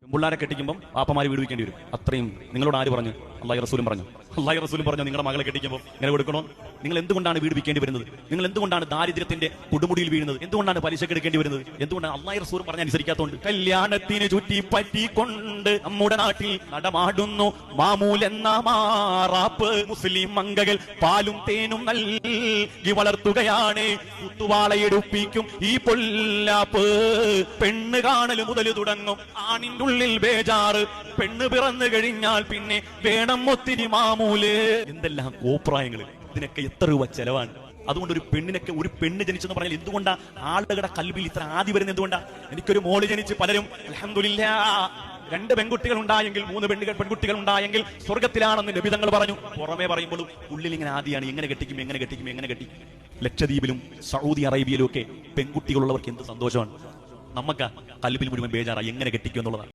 പെൺപിള്ളാരെ കെട്ടിക്കുമ്പോൾ പാപ്പമാര് വീട് വയ്ക്കേണ്ടി വരും. അത്രയും നിങ്ങളോട് ആര് പറഞ്ഞു? അള്ളാഹി റസൂലും പറഞ്ഞു. അള്ളാഹി റസൂലും പറഞ്ഞു നിങ്ങളുടെ മകളെ കെട്ടിക്കുമ്പോൾ ഇങ്ങനെ കൊടുക്കണോ? നിങ്ങൾ എന്തുകൊണ്ടാണ് വീട് വയ്ക്കേണ്ടി വരുന്നത്? നിങ്ങൾ എന്തുകൊണ്ടാണ് ദാരിദ്ര്യത്തിന്റെ കൊടുമുടിയിൽ വീഴുന്നത്? എന്തുകൊണ്ടാണ് പലിശക്ക് എടുക്കേണ്ടി വരുന്നത്? എന്തുകൊണ്ടാണ്? അള്ളാഹി റസൂലും പറഞ്ഞ അനുസരിക്കാത്തതുകൊണ്ട്. കല്യാണത്തിന് ചുറ്റി പറ്റിക്കൊണ്ട് നമ്മുടെ നാട്ടിൽ നടമാടുന്നു മാമൂൽ എന്ന മാറാപ്പ്. മുസ്ലിം മങ്കകൾ പാലും തേനും നൽകി വളർത്തുകയാണ്. കുത്തുവാളയെടുപ്പിക്കും ഈ പൊല്ലാപ്പ്. പെണ്ണ് കാണൽ മുതൽ തുടങ്ങും ആണിന്റെ ഉള്ളിൽ ബേജാറ്. പെണ്ണ് പിറന്നു കഴിഞ്ഞാൽ പിന്നെ വേണം ഒത്തിരി മാമൂല്. എന്തെല്ലാം കോപ്രായങ്ങൾ! ഇതിനൊക്കെ എത്ര രൂപ ചെലവാണ്? അതുകൊണ്ട് ഒരു പെണ്ണ് ജനിച്ചെന്ന് പറഞ്ഞാൽ എന്തുകൊണ്ടാ ആളുകളുടെ കൽബിൽ ഇത്ര ആദി വരുന്നത്? എന്തുകൊണ്ടാ? എനിക്കൊരു മോള് ജനിച്ച് പലരും അൽഹംദുലില്ലാഹ് 2 പെൺകുട്ടികൾ ഉണ്ടായെങ്കിൽ 3 പെൺകുട്ടികൾ ഉണ്ടായെങ്കിൽ സ്വർഗത്തിലാണെന്ന് നബി തങ്ങൾ പറഞ്ഞു. പുറമെ പറയുമ്പോഴും ഉള്ളിൽ ഇങ്ങനെ ആദിയാണ്. എങ്ങനെ കെട്ടിക്കും? ലക്ഷദ്വീപിലും സൗദി അറേബ്യയിലും ഒക്കെ പെൺകുട്ടികളുള്ളവർക്ക് എന്ത് സന്തോഷമാണ്. നമുക്ക് കൽബിൽ മുഴുവൻ ബേജാറായി എങ്ങനെ കെട്ടിക്കും എന്നുള്ളതാണ്.